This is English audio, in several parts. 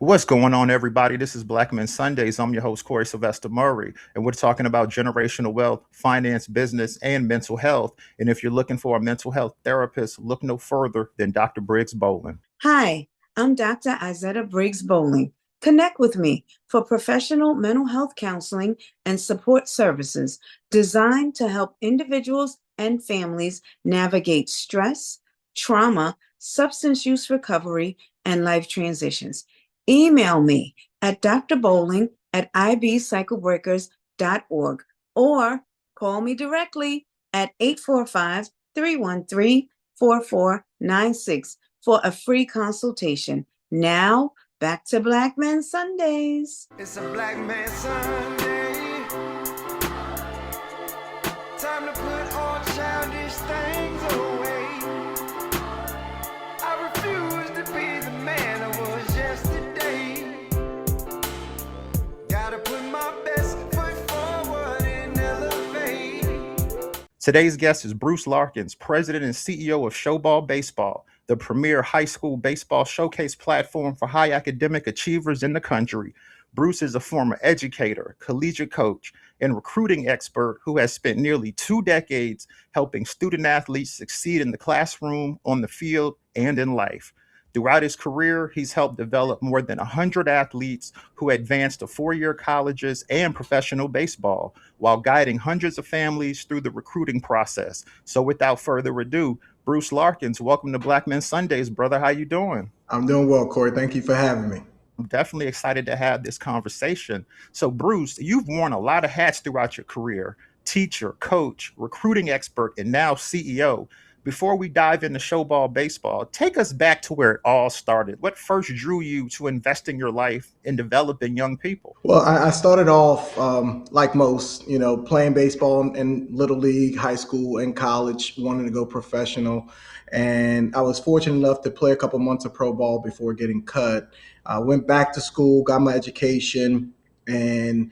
What's going on, everybody? This is Black Men Sundays. I'm your host, Corey Sylvester Murray, and we're talking about generational wealth, finance, business, and mental health. And if you're looking for a mental health therapist, look no further than Dr. Briggs Bolin. Hi, I'm Dr. Izetta Briggs Bowling. Connect with me for professional mental health counseling and support services designed to help individuals and families navigate stress, trauma, substance use recovery, and life transitions. Email me at drbowling@ibcyclebreakers.org or call me directly at 845-313-4496 for a free consultation. Now, back to Black Men Sundays. It's a Black Man Sunday. Time to put all childish things away. I refuse to be the man I was yesterday. Gotta put my best foot forward and elevate. Today's guest is Bruce Larkins, President and CEO of Showball Baseball, the premier high school baseball showcase platform for high academic achievers in the country. Bruce is a former educator, collegiate coach, and recruiting expert who has spent nearly 2 decades helping student athletes succeed in the classroom, on the field, and in life. Throughout his career, he's helped develop more than 100 athletes who advanced to four-year colleges and professional baseball, while guiding hundreds of families through the recruiting process. So without further ado, Bruce Larkins, welcome to Black Men Sundays, brother. How you doing? I'm doing well, Corey. Thank you for having me. I'm definitely excited to have this conversation. So, Bruce, you've worn a lot of hats throughout your career: teacher, coach, recruiting expert, and now CEO. Before we dive into showball baseball, take us back to where it all started. What first drew you to investing your life in developing young people? Well, I started off like most, playing baseball in little league, high school, and college, wanting to go professional. And I was fortunate enough to play a couple months of pro ball before getting cut. I went back to school, got my education, and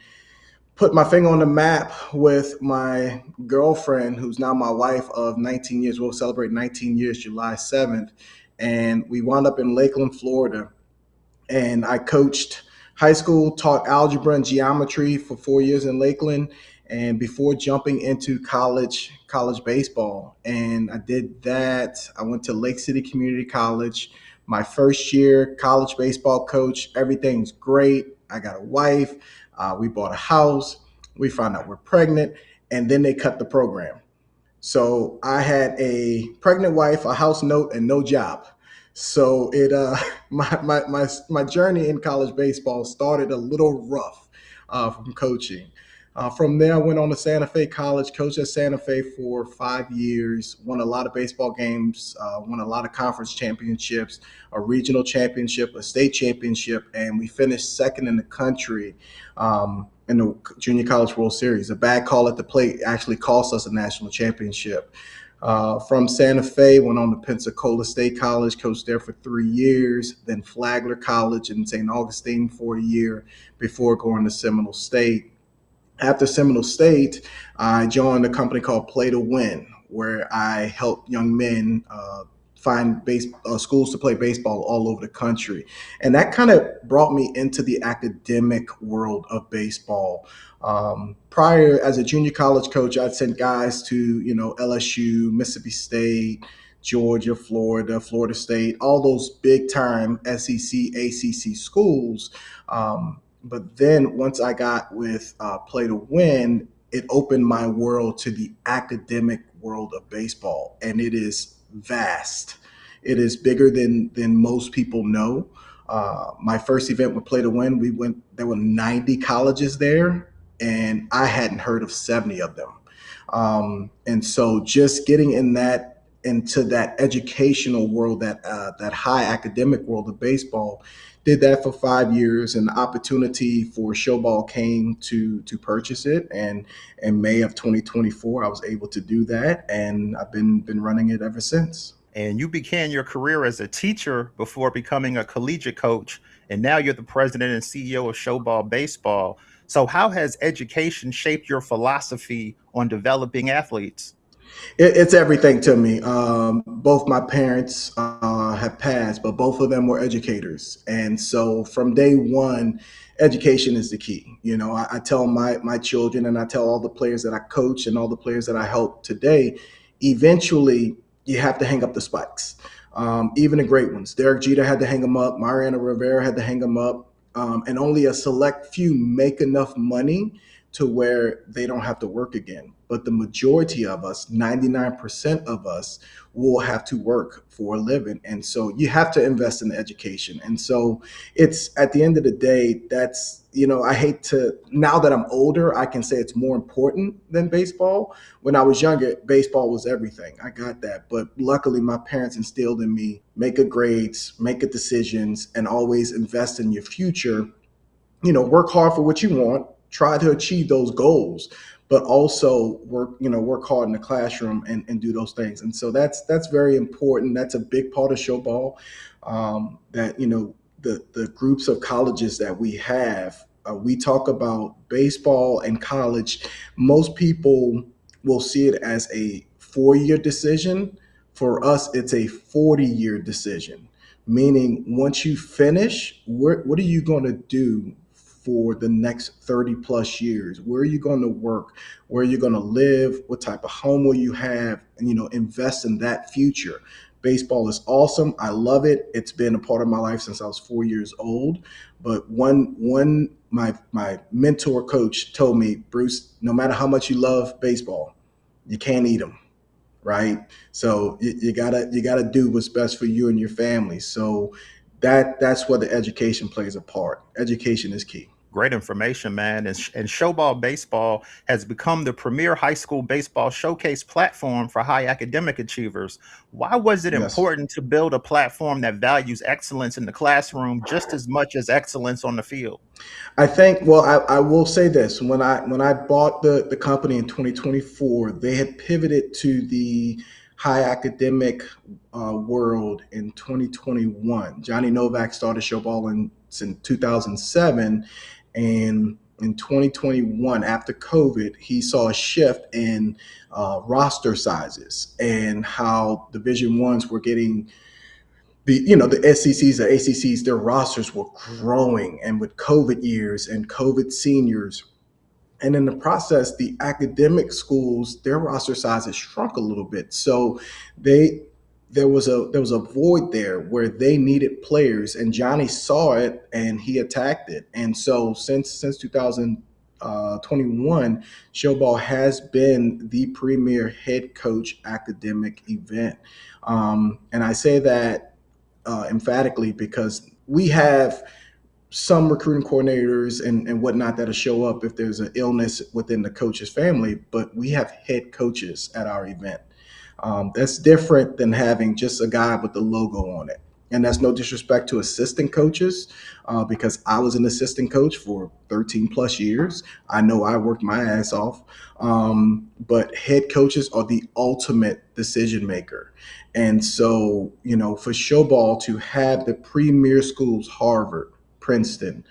put my finger on the map with my girlfriend, who's now my wife of 19 years. We'll celebrate 19 years July 7th. And we wound up in Lakeland, Florida. And I coached high school, taught algebra and geometry for 4 years in Lakeland, and before jumping into college baseball. And I did that. I went to Lake City Community College. My first year, college baseball coach, everything's great. I got a wife. We bought a house. We found out we're pregnant, and then they cut the program. So I had a pregnant wife, a house note, and no job. So it my journey in college baseball started a little rough from coaching. From there, I went on to Santa Fe College, coached at Santa Fe for 5 years, won a lot of baseball games, won a lot of conference championships, a regional championship, a state championship, and we finished second in the country in the Junior College World Series. A bad call at the plate actually cost us a national championship. From Santa Fe, went on to Pensacola State College, coached there for 3 years, then Flagler College in St. Augustine for a year before going to Seminole State. After Seminole State, I joined a company called Play to Win, where I help young men find schools to play baseball all over the country. And that kind of brought me into the academic world of baseball. Prior, as a junior college coach, I'd sent guys to, LSU, Mississippi State, Georgia, Florida State, all those big time SEC, ACC schools. But then once I got with Play to Win, it opened my world to the academic world of baseball, and it is vast. It is bigger than most people know. My first event with Play to Win, we went. There were 90 colleges there, and I hadn't heard of 70 of them. And so, just getting into that educational world, that high academic world of baseball, did that for 5 years, and the opportunity for Showball came to purchase it. And in May of 2024, I was able to do that, and I've been running it ever since. And you began your career as a teacher before becoming a collegiate coach, and now you're the president and CEO of Showball Baseball. So, how has education shaped your philosophy on developing athletes? It's everything to me. Both my parents have passed, but both of them were educators. And so from day one, education is the key. I tell my children, and I tell all the players that I coach and all the players that I help today, eventually you have to hang up the spikes. Even the great ones. Derek Jeter had to hang them up. Mariano Rivera had to hang them up. And only a select few make enough money to where they don't have to work again. But the majority of us, 99% of us, will have to work for a living. And so you have to invest in education. And so it's at the end of the day, I hate to, now that I'm older, I can say it's more important than baseball. When I was younger, baseball was everything. I got that. But luckily, my parents instilled in me, make good grades, make good decisions, and always invest in your future. Work hard for what you want, try to achieve those goals, but also work hard in the classroom and do those things. And so that's very important. That's a big part of show ball. That the groups of colleges that we have, we talk about baseball and college. Most people will see it as a 4-year decision. For us, it's a 40-year decision, meaning once you finish, what are you going to do for the next 30 plus years? Where are you going to work? Where are you going to live? What type of home will you have? And invest in that future. Baseball is awesome. I love it. It's been a part of my life since I was 4 years old. But one my mentor coach told me, Bruce, no matter how much you love baseball, you can't eat them, right? So you gotta do what's best for you and your family. So that's where the education plays a part. Education is key. Great information, man. And Showball Baseball has become the premier high school baseball showcase platform for high academic achievers. Why was it Yes. important to build a platform that values excellence in the classroom just as much as excellence on the field? I think. Well, I will say this: when I bought the company in 2024, they had pivoted to the high academic world in 2021. Johnny Novak started Showball in 2007, and in 2021, after COVID, he saw a shift in roster sizes and how Division Ones were getting the SECs, the ACCs, their rosters were growing, and with COVID years and COVID seniors, and in the process, the academic schools, their roster sizes shrunk a little bit. So they there was a void there where they needed players, and Johnny saw it and he attacked it. And so since 2021, Showball has been the premier head coach academic event. And I say that emphatically because we have some recruiting coordinators and whatnot that'll show up if there's an illness within the coach's family, but we have head coaches at our event. That's different than having just a guy with the logo on it. And that's no disrespect to assistant coaches, because I was an assistant coach for 13 plus years. I know I worked my ass off. But head coaches are the ultimate decision maker. And so, for Showball to have the premier schools, Harvard, Princeton,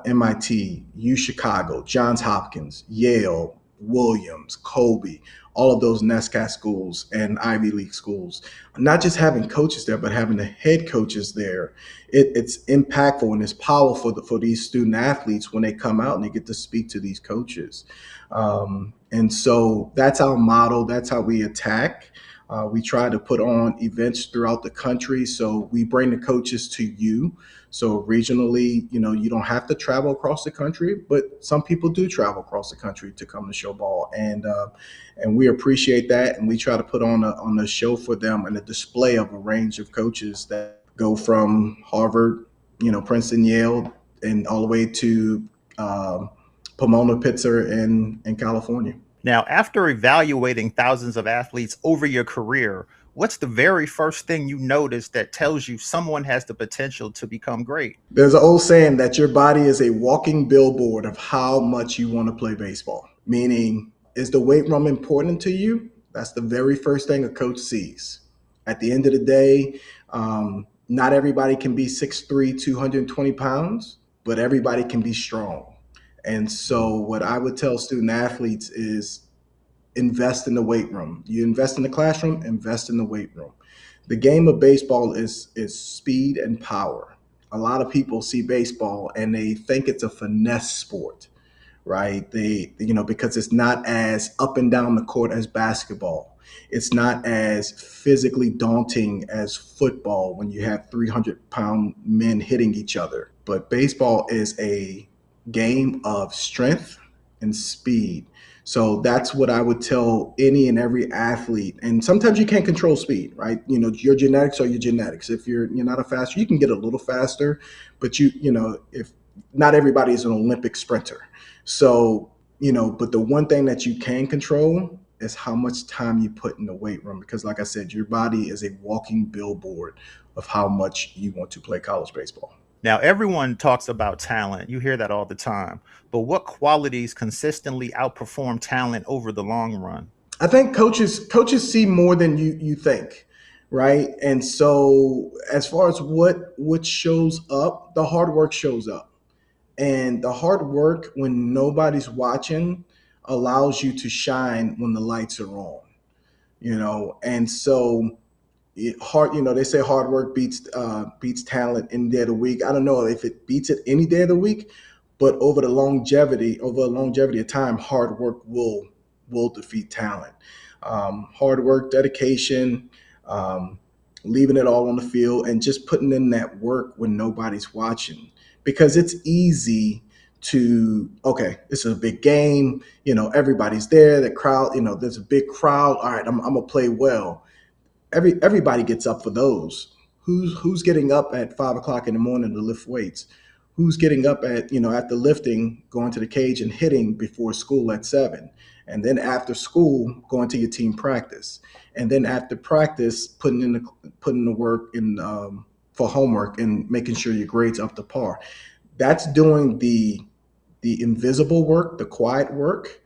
MIT, U Chicago, Johns Hopkins, Yale, Williams, Colby, all of those NESCAT schools and Ivy League schools, not just having coaches there, but having the head coaches there, it's impactful and it's powerful for these student athletes when they come out and they get to speak to these coaches. And so that's our model. That's how we attack. We try to put on events throughout the country. So we bring the coaches to you. So regionally, you don't have to travel across the country, but some people do travel across the country to come to show ball, and we appreciate that. And we try to put on a show for them and a display of a range of coaches that go from Harvard, Princeton, Yale, and all the way to Pomona, Pittsburgh, in California. Now, after evaluating thousands of athletes over your career, what's the very first thing you notice that tells you someone has the potential to become great? There's an old saying that your body is a walking billboard of how much you want to play baseball. Meaning, is the weight room important to you? That's the very first thing a coach sees. At the end of the day, not everybody can be 6'3", 220 pounds, but everybody can be strong. And so, what I would tell student athletes is invest in the weight room. You invest in the classroom, invest in the weight room. The game of baseball is speed and power. A lot of people see baseball and they think it's a finesse sport, right? They, because it's not as up and down the court as basketball. It's not as physically daunting as football when you have 300-pound men hitting each other. But baseball is a game of strength and speed. So that's what I would tell any and every athlete. And sometimes you can't control speed, right? Your genetics are your genetics. If you're not a faster, you can get a little faster, but if not everybody is an Olympic sprinter. So, but the one thing that you can control is how much time you put in the weight room. Because, like I said, your body is a walking billboard of how much you want to play college baseball. Now, everyone talks about talent. You hear that all the time. But what qualities consistently outperform talent over the long run? I think coaches see more than you think, right? And so, as far as what shows up, the hard work shows up. And the hard work when nobody's watching allows you to shine when the lights are on, And so they say hard work beats talent any day of the week. I don't know if it beats it any day of the week, but over a longevity of time, hard work will defeat talent. Hard work, dedication, um, leaving it all on the field, and just putting in that work when nobody's watching. Because it's easy to, okay, this is a big game. Everybody's there. The crowd, there's a big crowd. All right, I'm gonna play well. Everybody gets up for those. Who's getting up at 5 o'clock in the morning to lift weights? Who's getting up at after lifting, going to the cage and hitting before school at 7, and then after school going to your team practice, and then after practice putting the work in for homework and making sure your grades up to par. That's doing the invisible work, the quiet work,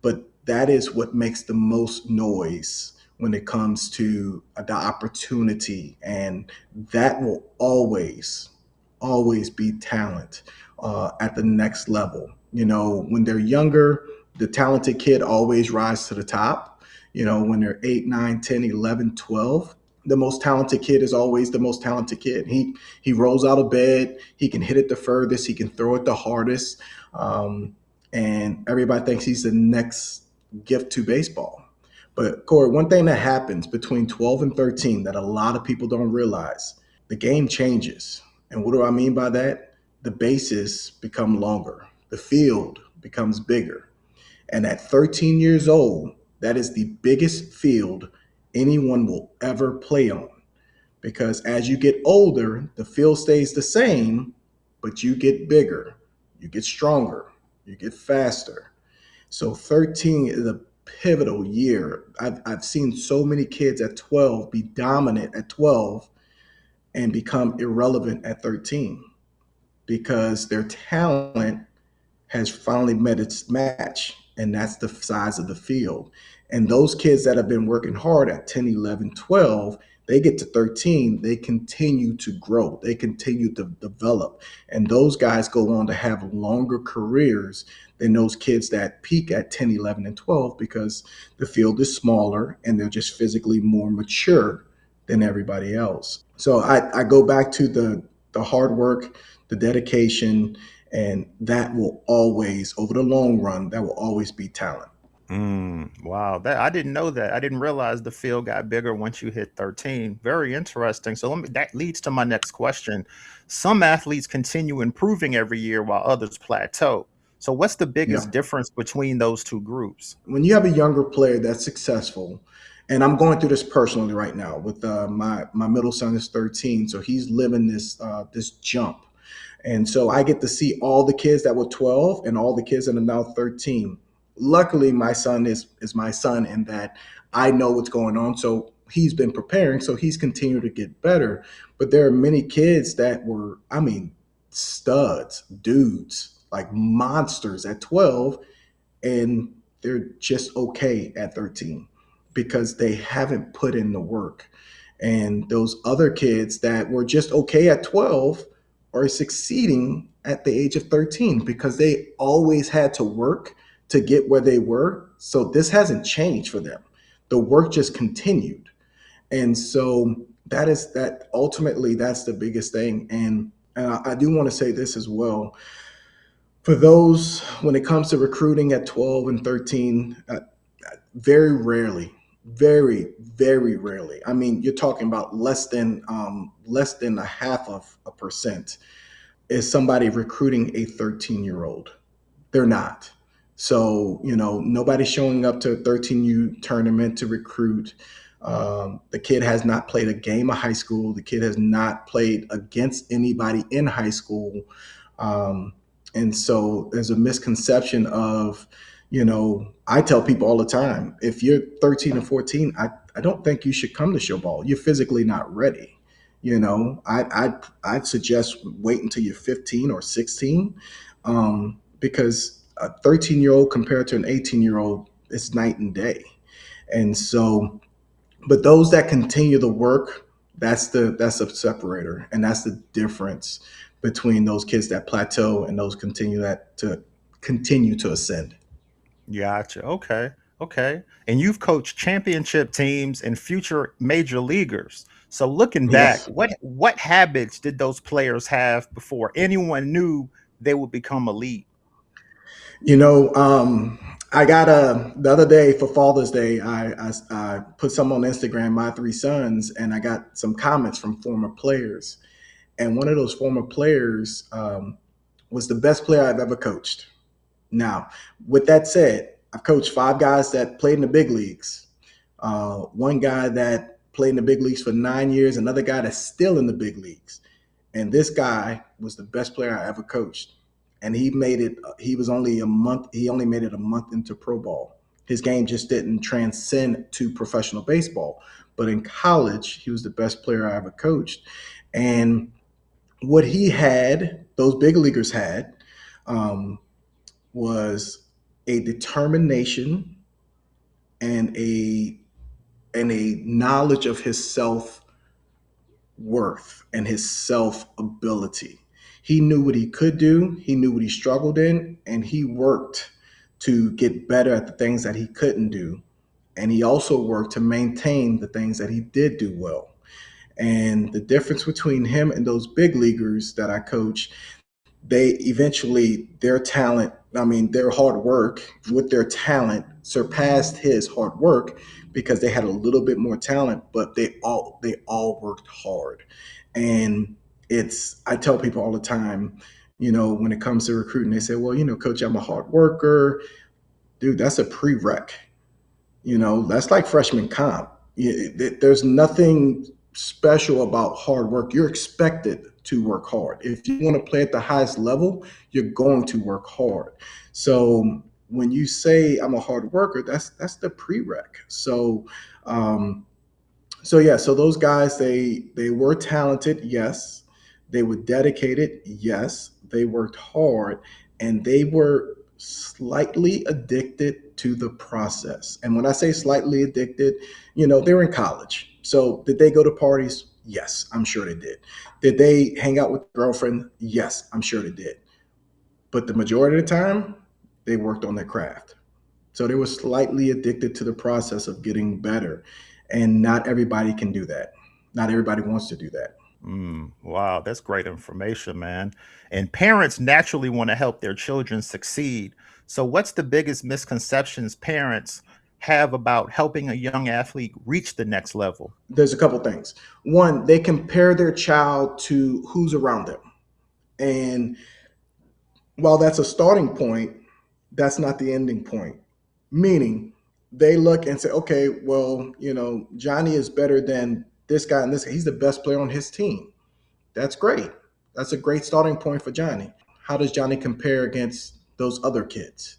but that is what makes the most noise when it comes to the opportunity, and that will always be talent at the next level. When they're younger, the talented kid always rise to the top. When they're 8, 9, 10, 11, 12, the most talented kid is always the most talented kid. He rolls out of bed, he can hit it the furthest, he can throw it the hardest, and everybody thinks he's the next gift to baseball. But Corey, one thing that happens between 12 and 13 that a lot of people don't realize, the game changes. And what do I mean by that? The bases become longer, the field becomes bigger. And at 13 years old, that is the biggest field anyone will ever play on. Because as you get older, the field stays the same, but you get bigger, you get stronger, you get faster. So 13 is a pivotal year. I've seen so many kids at 12 be dominant at 12 and become irrelevant at 13 because their talent has finally met its match, and that's the size of the field. And those kids that have been working hard at 10, 11, 12, they get to 13, they continue to grow, they continue to develop. And those guys go on to have longer careers than those kids that peak at 10, 11, and 12 because the field is smaller and they're just physically more mature than everybody else. So I go back to the hard work, the dedication, and that will always, over the long run, that will always be talent. Wow, that I didn't know that. I didn't realize the field got bigger once you hit 13. Very interesting. So that leads to my next question. Some athletes continue improving every year while others plateau. So what's the Yeah. biggest difference between those two groups? When you have a younger player that's successful, and I'm going through this personally right now with my middle son is 13, so he's living this jump. And so I get to see all the kids that were 12 and all the kids that are now 13. Luckily, my son is my son in that I know what's going on. So he's been preparing, so he's continued to get better. But there are many kids that were, I mean, studs, dudes, like monsters at 12, and they're just okay at 13 because they haven't put in the work. And those other kids that were just okay at 12 are succeeding at the age of 13 because they always had to work to get where they were. So this hasn't changed for them. The work just continued. And so that ultimately that's the biggest thing. And I do want to say this as well. For those, when it comes to recruiting at 12 and 13, very rarely, very rarely. I mean, you're talking about less than a half of a percent is somebody recruiting a 13-year-old. They're not. So, nobody's showing up to a 13U tournament to recruit. The kid has not played a game of high school. The kid has not played against anybody in high school. Um, and so there's a misconception of, I tell people all the time, if you're 13 or 14, I don't think you should come to show ball. You're physically not ready. I'd suggest wait until you're 15 or 16, because a 13-year-old compared to an 18-year-old, it's night and day. And so, but those that continue the work, that's a separator, and that's the difference between those kids that plateau and those continue to ascend. Gotcha. Okay. Okay. And you've coached championship teams and future major leaguers. So looking back, Yes. what habits did those players have before anyone knew they would become elite? You know, I got the other day for Father's Day, I put some on Instagram, my three sons, and I got some comments from former players. And one of those former players was the best player I've ever coached. Now, with that said, I've coached five guys that played in the big leagues. One guy that played in the big leagues for 9 years, another guy that's still in the big leagues. And this guy was the best player I ever coached. And he made it, he was only a month, he only made it a month into pro ball. His game just didn't transcend to professional baseball. But in college, he was the best player I ever coached. And what he had, those big leaguers had, um, was a determination and a knowledge of his self worth and his self ability. He knew what he could do, he knew what he struggled in, and he worked to get better at the things that he couldn't do. And he also worked to maintain the things that he did do well. And the difference between him and those big leaguers that I coach, they eventually, their talent, I mean, their hard work with their talent surpassed his hard work because they had a little bit more talent, but they all worked hard. And I tell people all the time, when it comes to recruiting, they say, well, coach, I'm a hard worker. Dude, that's a prereq. That's like freshman comp. There's nothing special about hard work. You're expected to work hard. If you want to play at the highest level, you're going to work hard. So when you say I'm a hard worker, that's the prereq. Um, so those guys, they were talented, yes. They were dedicated, yes. They worked hard, and they were slightly addicted to the process. And when I say slightly addicted, they were in college. So did they go to parties? Yes, I'm sure they did. Did they hang out with a girlfriend? Yes, I'm sure they did. But the majority of the time, they worked on their craft. So they were slightly addicted to the process of getting better. And not everybody can do that. Not everybody wants to do that. Wow, that's great information, man. And parents naturally want to help their children succeed. So, what's the biggest misconceptions parents have about helping a young athlete reach the next level? There's a couple things. One, they compare their child to who's around them. And while that's a starting point, that's not the ending point. Meaning, they look and say, okay, well, Johnny is better than this guy and this guy. He's the best player on his team. That's great. That's a great starting point for Johnny. How does Johnny compare against those other kids?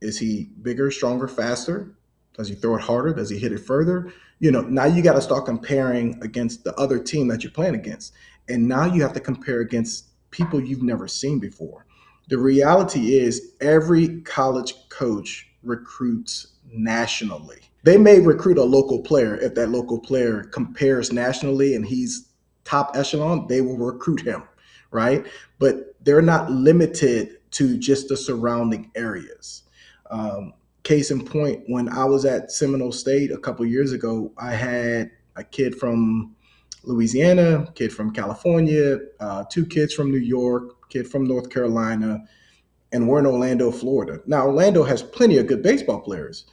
Is he bigger, stronger, faster? Does he throw it harder? Does he hit it further? Now you got to start comparing against the other team that you're playing against. And now you have to compare against people you've never seen before. The reality is every college coach recruits nationally. They may recruit a local player. If that local player compares nationally and he's top echelon, they will recruit him, right? But they're not limited to just the surrounding areas. Case in point, when I was at Seminole State a couple years ago, I had a kid from Louisiana, kid from California, two kids from New York, kid from North Carolina, and we're in Orlando, Florida. Now, Orlando has plenty of good baseball players,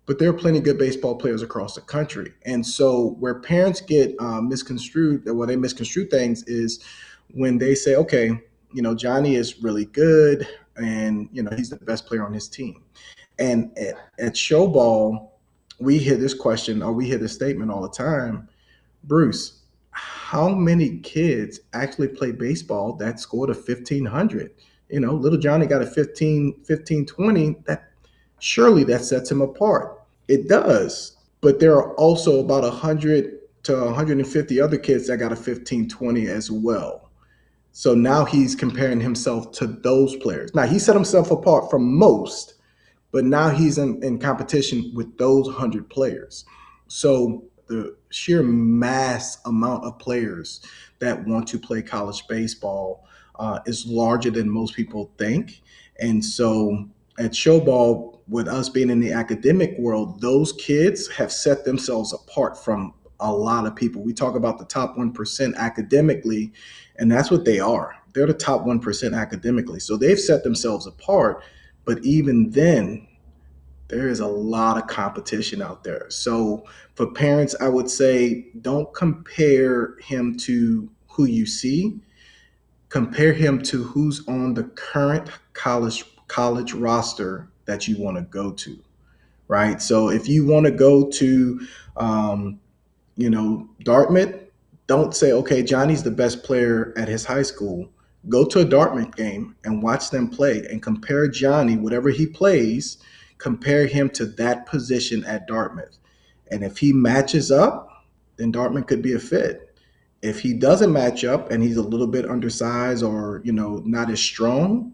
but there are plenty of good baseball players across the country. And so, where parents get misconstrued, or where they misconstrue things, is when they say, okay, Johnny is really good, and he's the best player on his team. And at Showball, we hear this question, or we hear this statement all the time: Bruce, how many kids actually play baseball that scored a 1500? Little Johnny got a 1520. That surely that sets him apart. It does. But there are also about 100 to 150 other kids that got a 1520 as well. So now he's comparing himself to those players. Now he set himself apart from most, but now he's in competition with those 100 players. So the sheer mass amount of players that want to play college baseball is larger than most people think. And so at Showball, with us being in the academic world, those kids have set themselves apart from a lot of people. We talk about the top 1% academically, and that's what they are. They're the top 1% academically. So they've set themselves apart. But even then, there is a lot of competition out there. So for parents, I would say don't compare him to who you see. Compare him to who's on the current college roster that you want to go to, right? So if you want to go to um, Dartmouth, don't say, okay, Johnny's the best player at his high school. Go to a Dartmouth game and watch them play and compare Johnny, whatever he plays, compare him to that position at Dartmouth. And if he matches up, then Dartmouth could be a fit. If he doesn't match up and he's a little bit undersized or, not as strong,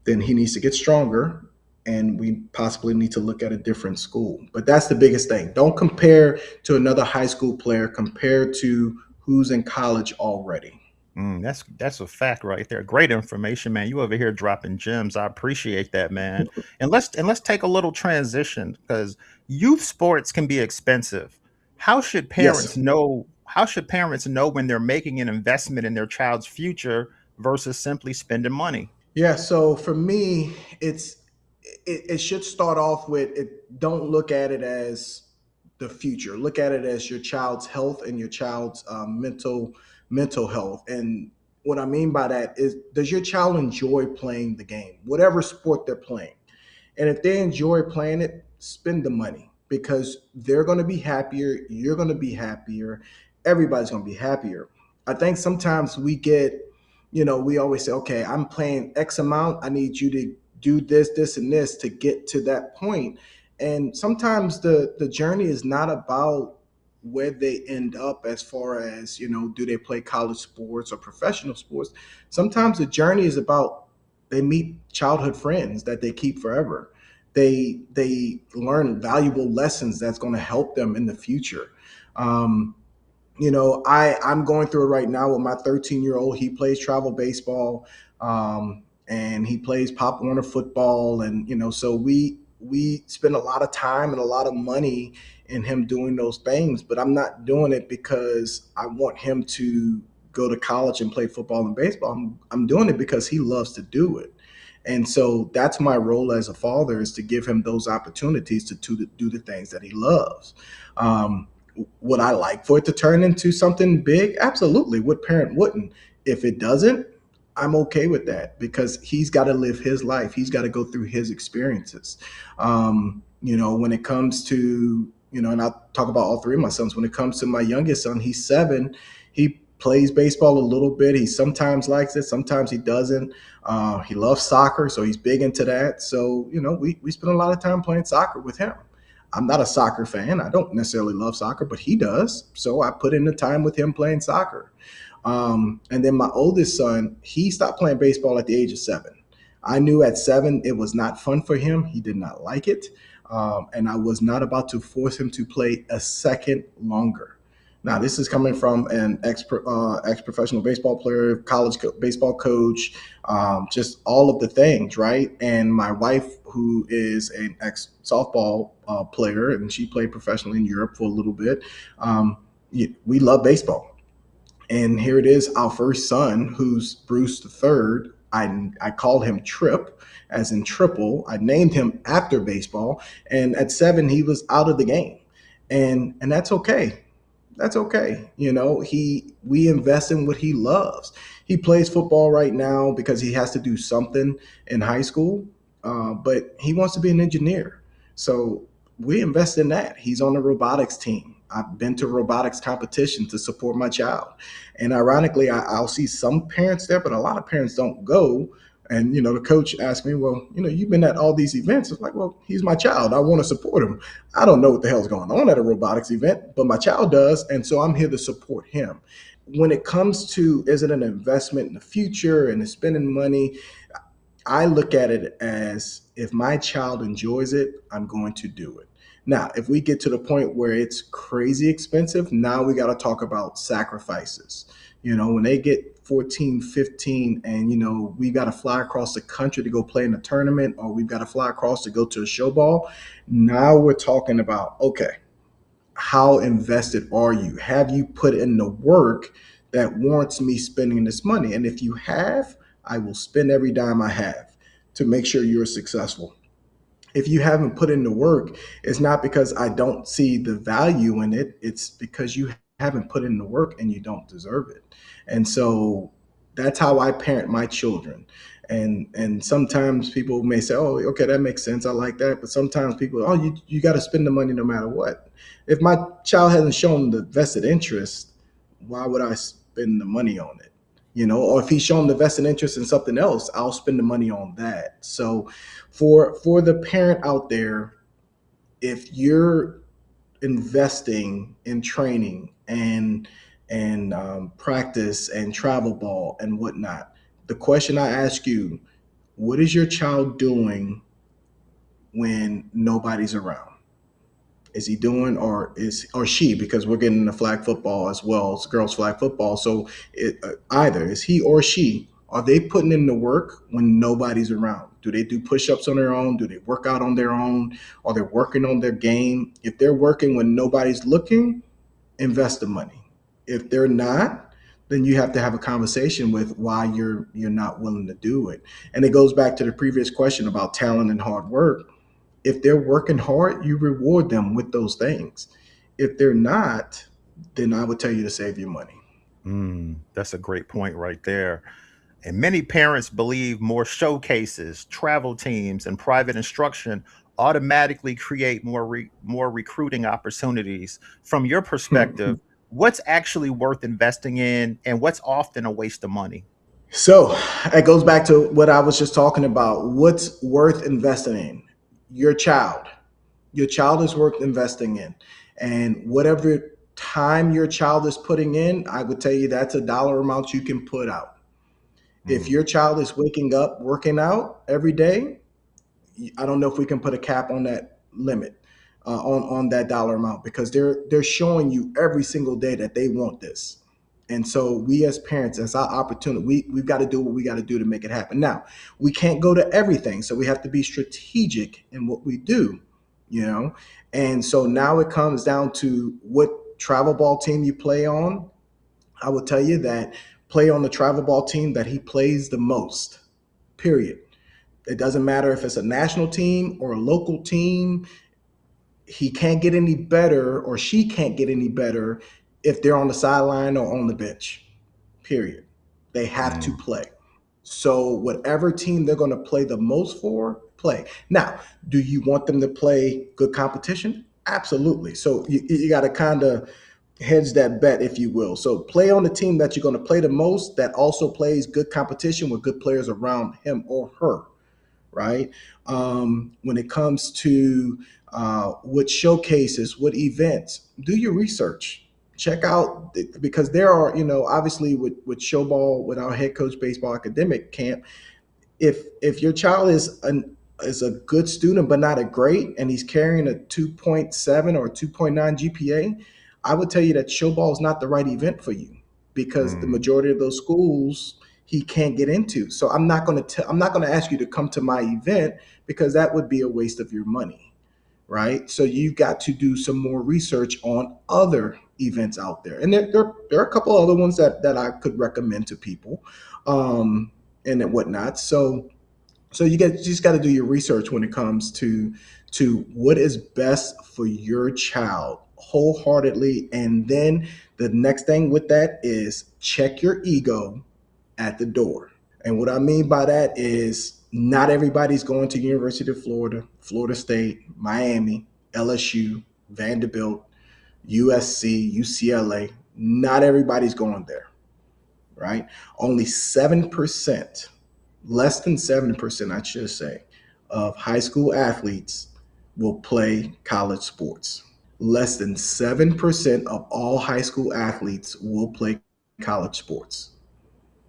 then he needs to get stronger and we possibly need to look at a different school. But that's the biggest thing. Don't compare to another high school player, compare to who's in college already. That's a fact right there. Great information, man. You over here dropping gems. I appreciate that, man. And let's take a little transition because youth sports can be expensive. How should Yes. parents know? How should parents know when they're making an investment in their child's future versus simply spending money? Yeah, so for me, it should start off with it. Don't look at it as the future. Look at it as your child's health and your child's mental health. And what I mean by that is, does your child enjoy playing the game, whatever sport they're playing? And if they enjoy playing it, spend the money because they're going to be happier. You're going to be happier. Everybody's going to be happier. I think sometimes we always say, okay, I'm playing X amount. I need you to do this, this, and this to get to that point. And sometimes the journey is not about where they end up as far as, do they play college sports or professional sports? Sometimes the journey is about they meet childhood friends that they keep forever. They learn valuable lessons that's going to help them in the future. Um, I'm going through it right now with my 13-year-old. He plays travel baseball, and he plays Pop Warner football, and so we spend a lot of time and a lot of money in him doing those things. But I'm not doing it because I want him to go to college and play football and baseball. I'm doing it because he loves to do it. And so that's my role as a father, is to give him those opportunities to do the things that he loves. Um, would I like for it to turn into something big? Absolutely. What parent wouldn't? If it doesn't, I'm okay with that because he's got to live his life. He's got to go through his experiences. When it comes to, and I'll talk about all three of my sons. When it comes to my youngest son, he's 7. He plays baseball a little bit. He sometimes likes it, sometimes he doesn't. He loves soccer, so he's big into that. So, we spend a lot of time playing soccer with him. I'm not a soccer fan. I don't necessarily love soccer, but he does. So I put in the time with him playing soccer. And then my oldest son, he stopped playing baseball at the age of 7. I knew at 7 it was not fun for him. He did not like it. And I was not about to force him to play a second longer. Now, this is coming from an ex-professional baseball player, baseball coach, just all of the things, right? And my wife, who is an ex-softball player, and she played professionally in Europe for a little bit. We love baseball. And here it is, our first son, who's Bruce the third. I call him Trip, as in triple. I named him after baseball. And at 7, he was out of the game, and that's okay. That's okay. We invest in what he loves. He plays football right now because he has to do something in high school, but he wants to be an engineer. So we invest in that. He's on the robotics team. I've been to robotics competition to support my child. And ironically, I'll see some parents there, but a lot of parents don't go. And, the coach asked me, well, you've been at all these events. It's like, well, he's my child. I want to support him. I don't know what the hell's going on at a robotics event, but my child does. And so I'm here to support him. When it comes to, is it an investment in the future and spending money? I look at it as, if my child enjoys it, I'm going to do it. Now, if we get to the point where it's crazy expensive, now we got to talk about sacrifices. When they get 14, 15, and, we got to fly across the country to go play in a tournament, or we've got to fly across to go to a show ball. Now we're talking about, okay, how invested are you? Have you put in the work that warrants me spending this money? And if you have, I will spend every dime I have to make sure you're successful. If you haven't put in the work, it's not because I don't see the value in it. It's because you haven't put in the work and you don't deserve it. And so that's how I parent my children. And sometimes people may say, oh, okay, that makes sense. I like that. But sometimes people, oh, you got to spend the money no matter what. If my child hasn't shown the vested interest, why would I spend the money on it? Or if he's shown the vested interest in something else, I'll spend the money on that. So for the parent out there, if you're investing in training and practice and travel ball and whatnot, the question I ask you, what is your child doing when nobody's around? Is he doing, or she, because we're getting the flag football as well as girls flag football, so either is he or she, are they putting in the work when nobody's around? Do they do push-ups on their own? Do they work out on their own? Are they working on their game? If they're working when nobody's looking, invest the money. If they're not, then you have to have a conversation with why you're not willing to do it. And it goes back to the previous question about talent and hard work. If they're working hard, you reward them with those things. If they're not, then I would tell you to save your money. That's a great point right there. And many parents believe more showcases, travel teams, and private instruction automatically create more recruiting opportunities. From your perspective, what's actually worth investing in, and what's often a waste of money? So it goes back to what I was just talking about. What's worth investing in? Your child. Your child is worth investing in. And whatever time your child is putting in, I would tell you that's a dollar amount you can put out. If Mm, your child is waking up, working out every day, I don't know if we can put a cap on that limit, on that dollar amount, because they're showing you every single day that they want this. And so we as parents, that's our opportunity. We've got to do what we got to do to make it happen. Now, we can't go to everything, so we have to be strategic in what we do, you know. And so now it comes down to what travel ball team you play on. I will tell you that play on the travel ball team that he plays the most. Period. It doesn't matter if it's a national team or a local team. He can't get any better, or she can't get any better, if they're on the sideline or on the bench. Period. They have to mm, play. So whatever team they're going to play the most for, play. Now, do you want them to play good competition? Absolutely. So you got to kind of hedge that bet, if you will. So play on the team that you're going to play the most, that also plays good competition with good players around him or her, right? When it comes to what showcases, what events, do your research. Check out, because there are, obviously with Showball, with our head coach baseball academic camp, if your child is a good student but not a great, and he's carrying a 2.7 or 2.9 GPA, I would tell you that Showball is not the right event for you, because the mm. majority of those schools he can't get into. So I'm not going to ask you to come to my event, because that would be a waste of your money, right? So you've got to do some more research on other events out there. And there are a couple other ones that I could recommend to people, um, and whatnot. So you just got to do your research when it comes to what is best for your child wholeheartedly. And then the next thing with that is check your ego at the door. And what I mean by that is not everybody's going to University of Florida, Florida State, Miami, LSU, Vanderbilt, USC, UCLA. Not everybody's going there, right? Only 7%, less than 7%, I should say, of high school athletes will play college sports. Less than 7% of all high school athletes will play college sports.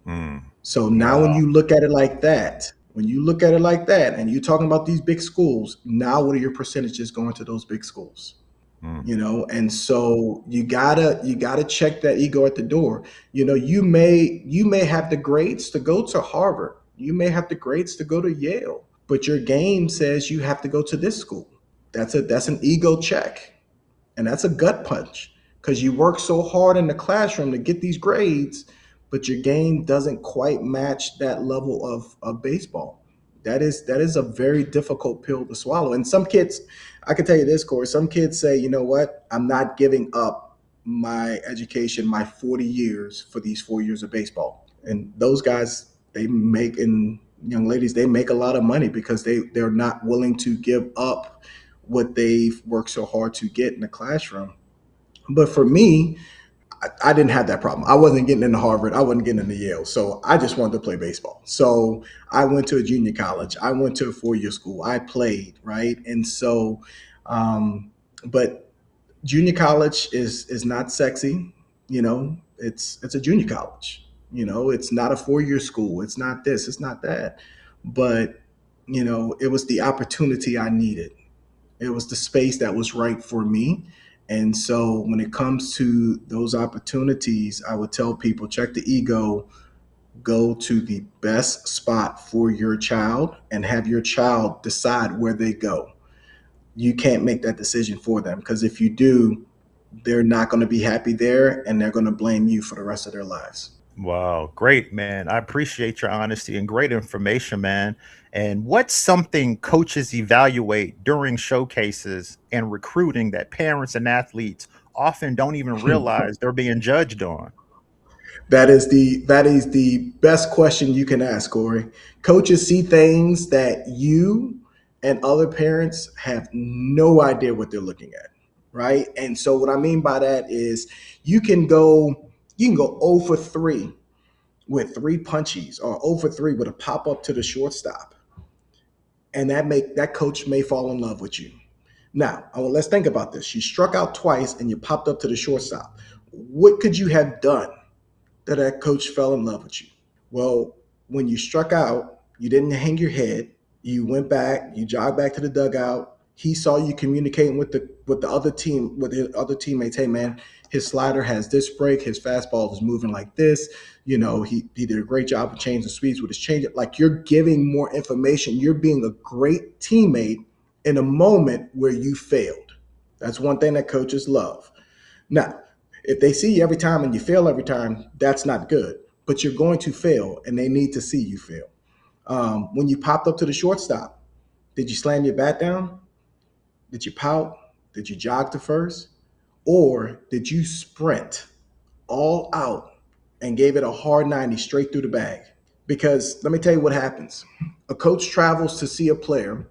Mm. So now when Wow. you look at it like that, when you look at it like that, and you're talking about these big schools, now what are your percentages going to those big schools? Mm. And so you gotta check that ego at the door. You may have the grades to go to Harvard, you may have the grades to go to Yale, but your game says you have to go to this school. That's an ego check, and that's a gut punch, because you work so hard in the classroom to get these grades, but your game doesn't quite match that level of baseball. That is a very difficult pill to swallow. And some kids, I can tell you this, Corey, some kids say, you know what, I'm not giving up my education, my 40 years for these 4 years of baseball. And those guys, they make, and young ladies, they make a lot of money because they're not willing to give up what they've worked so hard to get in the classroom. But for me, I didn't have that problem. I wasn't getting into Harvard. I wasn't getting into Yale. So I just wanted to play baseball. So I went to a junior college. I went to a 4 year school. I played, right? And so, but junior college is not sexy. It's a junior college. It's not a 4 year school. It's not this. It's not that. But it was the opportunity I needed. It was the space that was right for me. And so when it comes to those opportunities, I would tell people, check the ego, go to the best spot for your child, and have your child decide where they go. You can't make that decision for them, because if you do, they're not going to be happy there, and they're going to blame you for the rest of their lives. Wow, great, man. I appreciate your honesty and great information, man. And what's something coaches evaluate during showcases and recruiting that parents and athletes often don't even realize they're being judged on? That is the best question you can ask, Corey. Coaches see things that you and other parents have no idea what they're looking at, right? And so what I mean by that is you can go you can go 0 for 3 with 3 punchies, or 0 for 3 with a pop up to the shortstop, and that coach may fall in love with you. Now, let's think about this. You struck out twice and you popped up to the shortstop. What could you have done that coach fell in love with you? Well, when you struck out, you didn't hang your head. You went back, you jogged back to the dugout. He saw you communicating with the other team, with the other teammates. Hey man, his slider has this break, his fastball is moving like this. He did a great job of changing speeds with his changeup. Like, you're giving more information. You're being a great teammate in a moment where you failed. That's one thing that coaches love. Now, if they see you every time and you fail every time, that's not good. But you're going to fail, and they need to see you fail. When you popped up to the shortstop, did you slam your bat down? Did you pout? Did you jog to first? Or did you sprint all out and gave it a hard 90 straight through the bag? Because let me tell you what happens. A coach travels to see a player,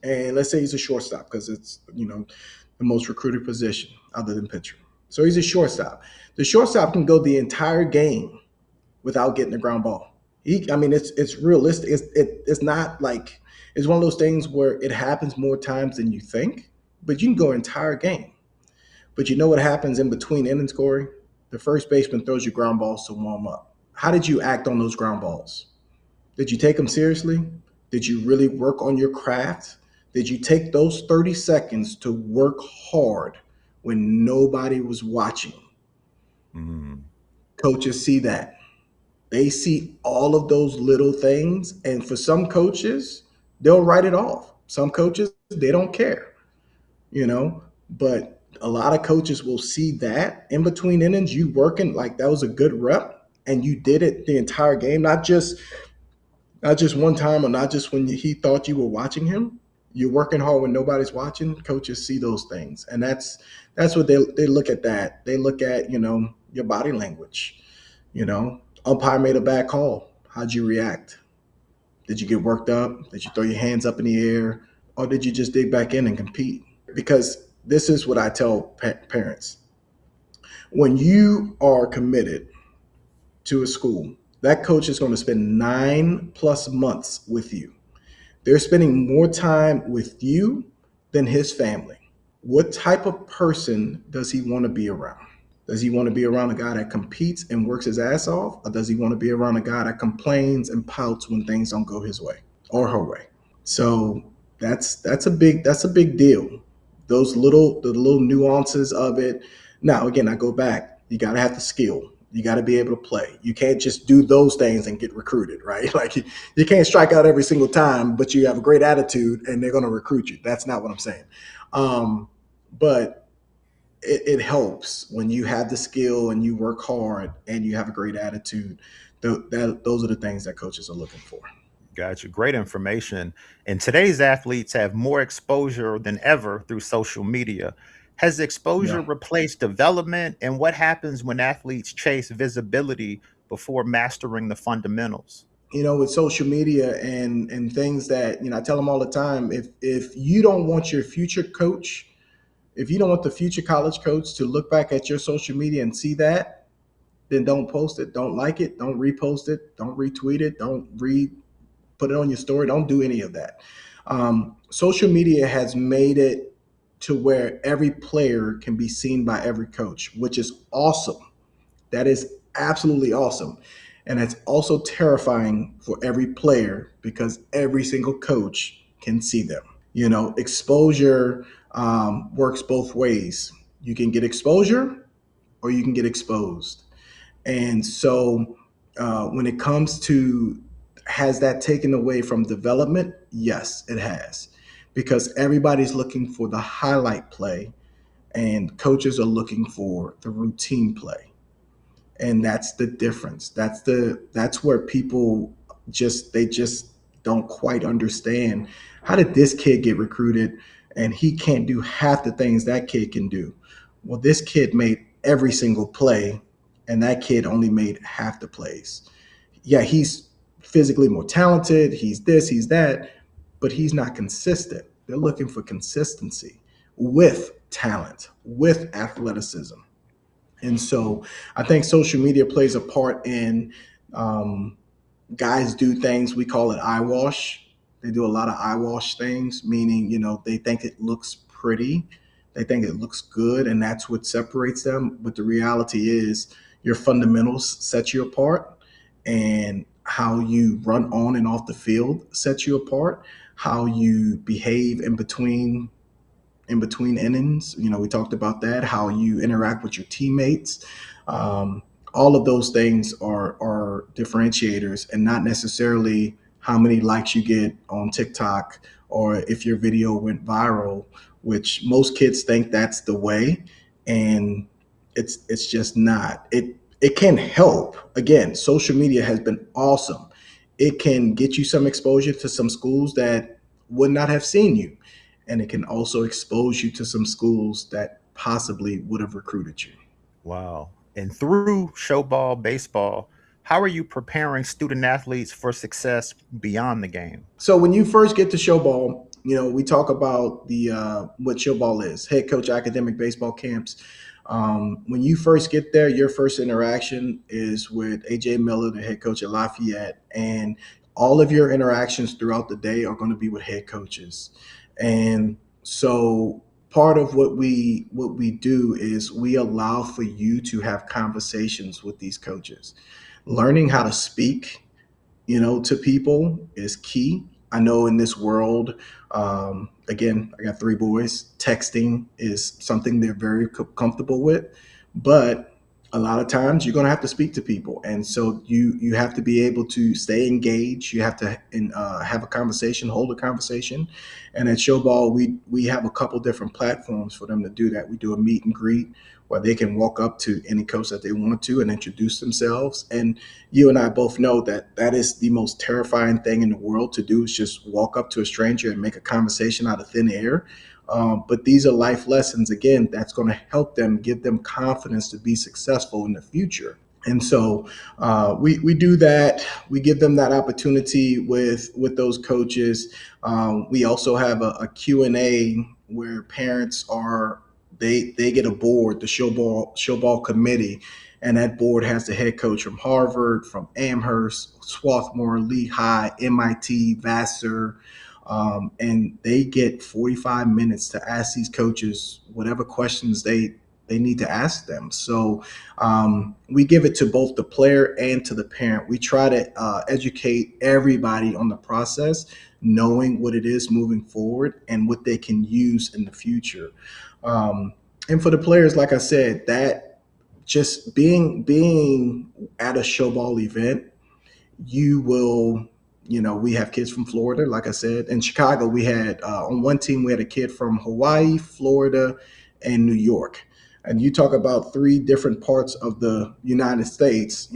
and let's say he's a shortstop, because it's the most recruited position other than pitcher. So he's a shortstop. The shortstop can go the entire game without getting the ground ball. It's realistic. It's not like, it's one of those things where it happens more times than you think, but you can go an entire game. But you know what happens in between innings, Corey? The first baseman throws you ground balls to warm up. How did you act on those ground balls? Did you take them seriously? Did you really work on your craft? Did you take those 30 seconds to work hard when nobody was watching? Mm. Coaches see that. They see all of those little things. And for some coaches, they'll write it off. Some coaches, they don't care. you know. But a lot of coaches will see that in between innings, you working like that was a good rep, and you did it the entire game, not just one time or not just when he thought you were watching him. You're working hard when nobody's watching. Coaches see those things, and that's what they look at. That they look at, your body language. Umpire made a bad call. How'd you react? Did you get worked up? Did you throw your hands up in the air, or did you just dig back in and compete? Because this is what I tell parents: when you are committed to a school, that coach is going to spend 9+ months with you. They're spending more time with you than his family. What type of person does he want to be around? Does he want to be around a guy that competes and works his ass off? Or does he want to be around a guy that complains and pouts when things don't go his way or her way? So that's a big deal. The little nuances of it. Now again, I go back. You gotta have the skill. You got to be able to play. You can't just do those things and get recruited, right? Like you can't strike out every single time, but you have a great attitude and they're going to recruit you. That's not what I'm saying. But it helps when you have the skill and you work hard and you have a great attitude. Those are the things that coaches are looking for. Gotcha. Great information. And today's athletes have more exposure than ever through social media. Has exposure Yeah. replaced development? And what happens when athletes chase visibility before mastering the fundamentals? With social media and things that, I tell them all the time, if you don't want your future coach, if you don't want the future college coach to look back at your social media and see that, then don't post it, don't like it, don't repost it, don't retweet it, don't put it on your story, don't do any of that. Social media has made it to where every player can be seen by every coach, which is awesome. That is absolutely awesome. And it's also terrifying for every player because every single coach can see them. Exposure works both ways. You can get exposure or you can get exposed. And so when it comes to, has that taken away from development? Yes, it has. Because everybody's looking for the highlight play and coaches are looking for the routine play. And that's the difference. That's where people just don't quite understand, how did this kid get recruited and he can't do half the things that kid can do. Well, this kid made every single play and that kid only made half the plays. Yeah, he's physically more talented, he's this, he's that, but he's not consistent. They're looking for consistency with talent, with athleticism. And so I think social media plays a part in, guys do things, we call it eyewash. They do a lot of eyewash things, meaning, they think it looks pretty, they think it looks good, and that's what separates them. But the reality is, your fundamentals set you apart, and how you run on and off the field sets you apart. How you behave in between innings. We talked about that, how you interact with your teammates. Um, all of those things are differentiators and not necessarily how many likes you get on TikTok or if your video went viral, which most kids think that's the way. And it's just not. It can help. Again, social media has been awesome. It can get you some exposure to some schools that would not have seen you, and it can also expose you to some schools that possibly would have recruited you. Wow. And through Showball Baseball, how are you preparing student athletes for success beyond the game? So when you first get to Showball, we talk about the what Showball is, head coach academic baseball camps. When you first get there, your first interaction is with AJ Miller, the head coach at Lafayette, and all of your interactions throughout the day are going to be with head coaches. And so part of what we do is we allow for you to have conversations with these coaches. Learning how to speak, to people is key. I know in this world, again, I got three boys. Texting is something they're very comfortable with, but a lot of times you're going to have to speak to people, and so you have to be able to stay engaged. You have to have a conversation, hold a conversation. And at Showball, we have a couple different platforms for them to do that. We do a meet and greet where they can walk up to any coach that they want to and introduce themselves. And you and I both know that that is the most terrifying thing in the world to do, is just walk up to a stranger and make a conversation out of thin air. But these are life lessons, again, that's going to help them, give them confidence to be successful in the future. And so we do that. We give them that opportunity with those coaches. We also have a Q&A where parents are, they get a board, the Showball committee, and that board has the head coach from Harvard, from Amherst, Swarthmore, Lehigh, MIT, Vassar, and they get 45 minutes to ask these coaches whatever questions they need to ask them. So we give it to both the player and to the parent. We try to educate everybody on the process, knowing what it is moving forward and what they can use in the future. And for the players, like I said, that just being at a Showball event, you will, we have kids from Florida, like I said. In Chicago, we had on one team, we had a kid from Hawaii, Florida, and New York. And you talk about three different parts of the United States,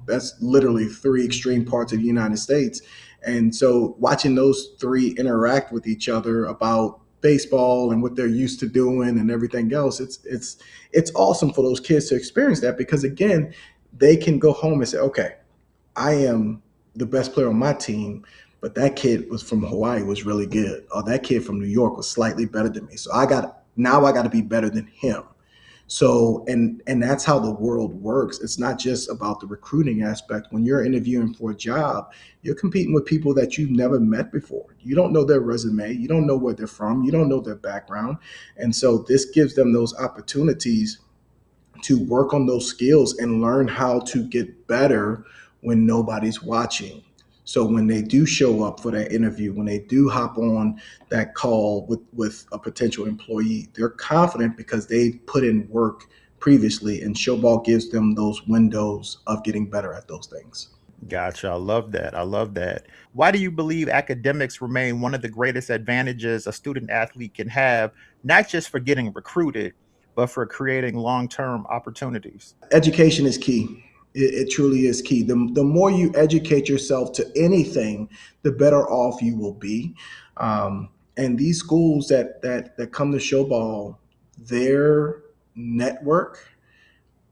that's literally three extreme parts of the United States. And so watching those three interact with each other about baseball and what they're used to doing and everything else, it's awesome for those kids to experience that, because again, they can go home and say, okay, I am the best player on my team, but that kid was from Hawaii was really good, or that kid from New York was slightly better than me. So I got to be better than him. So and that's how the world works. It's not just about the recruiting aspect. When you're interviewing for a job, you're competing with people that you've never met before. You don't know their resume, you don't know where they're from, you don't know their background. And so this gives them those opportunities to work on those skills and learn how to get better when nobody's watching. So when they do show up for that interview, when they do hop on that call with a potential employee, they're confident because they put in work previously, and Showball gives them those windows of getting better at those things. Gotcha. I love that. I love that. Why do you believe academics remain one of the greatest advantages a student athlete can have, not just for getting recruited, but for creating long term opportunities? Education is key. It truly is key. The more you educate yourself to anything, the better off you will be. And these schools that come to Showball, their network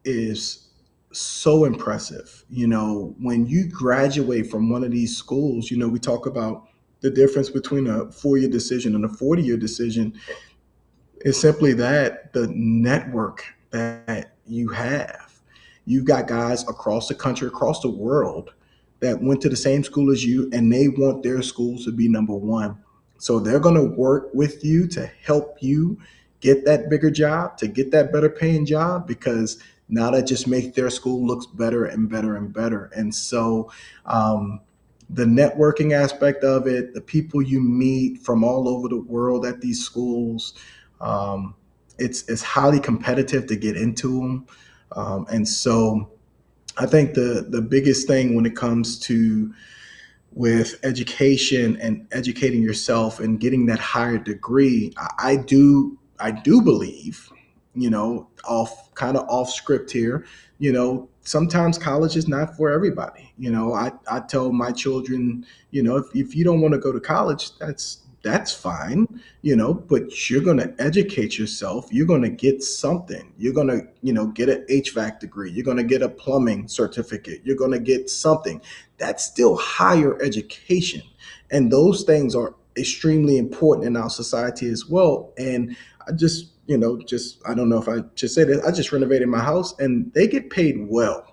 is so impressive. When you graduate from one of these schools, we talk about the difference between a 4-year decision and a 40-year decision. It's simply that the network that you have. You've got guys across the country, across the world, that went to the same school as you, and they want their schools to be number one. So they're going to work with you to help you get that bigger job, to get that better paying job, because now that just makes their school looks better and better and better. And so the networking aspect of it, the people you meet from all over the world at these schools, um, it's highly competitive to get into them. And so I think the biggest thing when it comes to with education and educating yourself and getting that higher degree, I do believe, off kind of off script here, sometimes college is not for everybody. I tell my children, if you don't want to go to college, that's fine, but you're going to educate yourself. You're going to get something. You're going to, get an HVAC degree. You're going to get a plumbing certificate. You're going to get something. That's still higher education. And those things are extremely important in our society as well. And I just, I don't know if I just say that, I just renovated my house and they get paid well.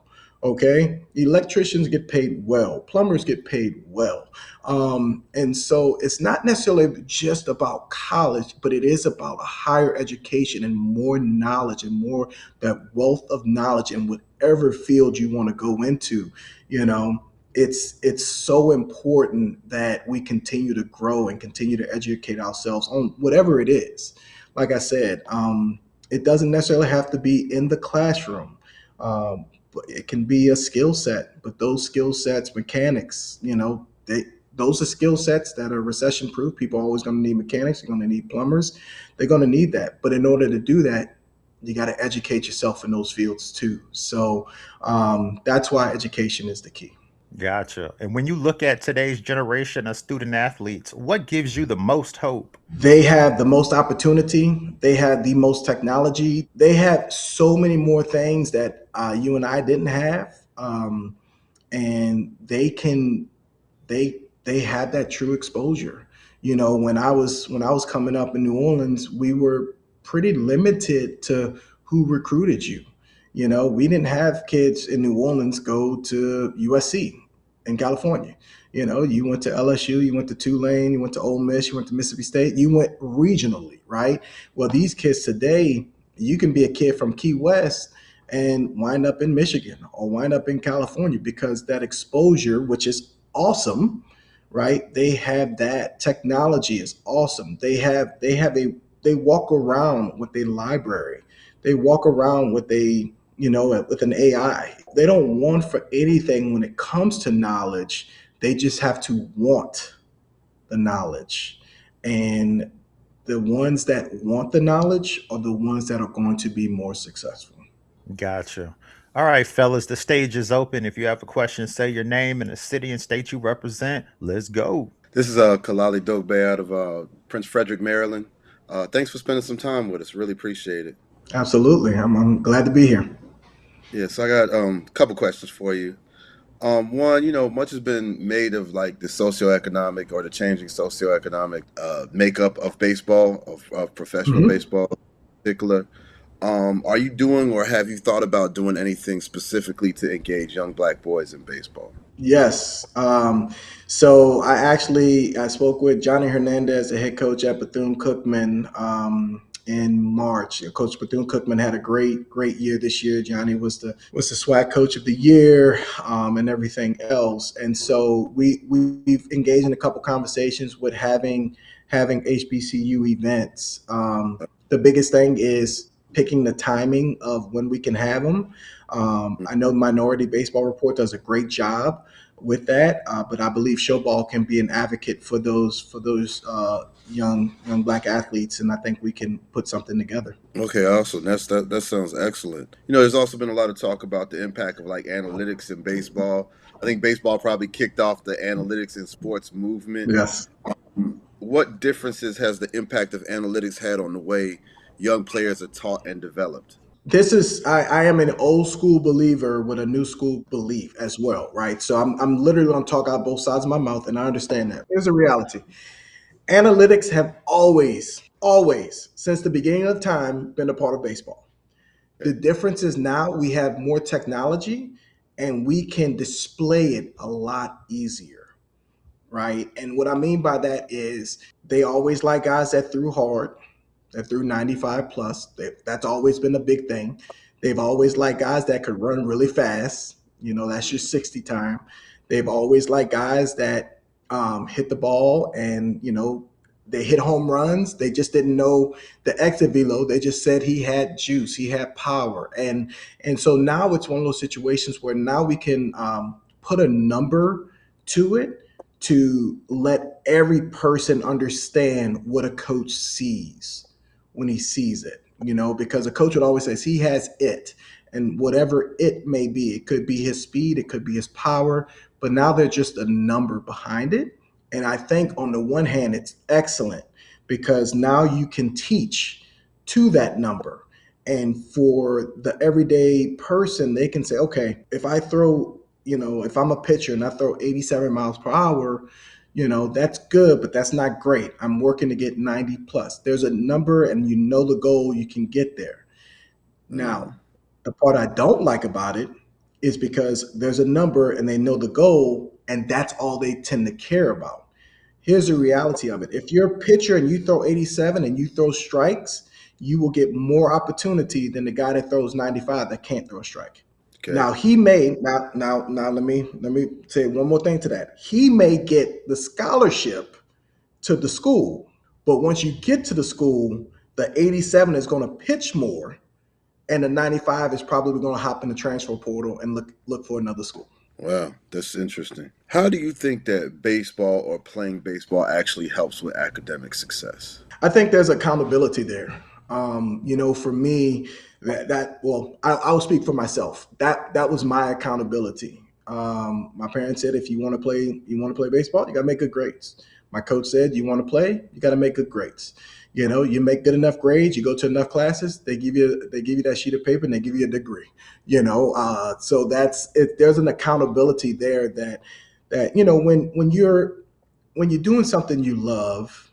Okay. Electricians get paid well. Plumbers get paid well. And so it's not necessarily just about college, but it is about a higher education and more knowledge and more that wealth of knowledge in whatever field you want to go into. It's so important that we continue to grow and continue to educate ourselves on whatever it is. Like I said, it doesn't necessarily have to be in the classroom. But it can be a skill set, but those skill sets, mechanics, those are skill sets that are recession proof. People are always going to need mechanics. They're going to need plumbers. They're going to need that. But in order to do that, you got to educate yourself in those fields too. So that's why education is the key. Gotcha. And when you look at today's generation of student athletes, what gives you the most hope? They have the most opportunity. They have the most technology. They have so many more things that you and I didn't have, and they had that true exposure. When I was coming up in New Orleans, we were pretty limited to who recruited you. We didn't have kids in New Orleans go to USC in California. You went to LSU, you went to Tulane, you went to Ole Miss, you went to Mississippi State, you went regionally, right? Well, these kids today, you can be a kid from Key West and wind up in Michigan or wind up in California because that exposure, which is awesome, right? They have that technology is awesome. They walk around with a library. They walk around with with an AI. They don't want for anything when it comes to knowledge. They just have to want the knowledge. And the ones that want the knowledge are the ones that are going to be more successful. Gotcha. All right, fellas, the stage is open. If you have a question, say your name and the city and state you represent. Let's go. This is Kalali Dogbe out of Prince Frederick, Maryland. Thanks for spending some time with us. Really appreciate it. Absolutely. I'm glad to be here. Yeah, so I got a couple questions for you. One, much has been made of like the socioeconomic or the changing socioeconomic makeup of baseball, of professional Mhm. baseball in particular. Are you doing or have you thought about doing anything specifically to engage young black boys in baseball? Yes. So I spoke with Johnny Hernandez, the head coach at Bethune Cookman, in March. Coach Bethune Cookman had a great year this year. Johnny was the SWAC coach of the year, and everything else. And so we've engaged in a couple conversations with having HBCU events. The biggest thing is picking the timing of when we can have them. I know Minority Baseball Report does a great job with that, but I believe Showball can be an advocate for those young black athletes, and I think we can put something together. Okay, awesome. That sounds excellent. There's also been a lot of talk about the impact of like analytics in baseball. I think baseball probably kicked off the analytics in sports movement. Yes. What differences has the impact of analytics had on the way young players are taught and developed? I am an old school believer with a new school belief as well, right? So I'm literally going to talk out both sides of my mouth, and I understand that. Here's the reality: analytics have always, since the beginning of time, been a part of baseball. The Okay. difference is now we have more technology, and we can display it a lot easier, right? And what I mean by that is they always like guys that threw hard, that threw 95 plus. That's always been a big thing. They've always liked guys that could run really fast. That's your 60 time. They've always liked guys that hit the ball and, they hit home runs. They just didn't know the exit velo. They just said he had juice, he had power. And so now it's one of those situations where now we can put a number to it to let every person understand what a coach sees when he sees it, because a coach would always say he has it, and whatever it may be, it could be his speed, it could be his power, but now there's just a number behind it. And I think on the one hand, it's excellent because now you can teach to that number. And for the everyday person, they can say, okay, if I'm a pitcher and I throw 87 miles per hour, that's good, but that's not great. I'm working to get 90 plus. There's a number and the goal, you can get there. Mm, Now, the part I don't like about it is because there's a number and they know the goal, and that's all they tend to care about. Here's the reality of it. If you're a pitcher and you throw 87 and you throw strikes, you will get more opportunity than the guy that throws 95 that can't throw a strike. okay. Now he may now let me say one more thing to that. He may get the scholarship to the school, but once you get to the school, the 87 is going to pitch more and the 95 is probably going to hop in the transfer portal and look for another school. Wow, that's interesting. How do you think that baseball or playing baseball actually helps with academic success? I think there's accountability there. For me, I'll speak for myself. That was my accountability. My parents said, if you want to play baseball, you got to make good grades. My coach said, you want to play, you got to make good grades. You make good enough grades, you go to enough classes, they give you that sheet of paper and they give you a degree. So that's it. There's an accountability there that when you're doing something you love,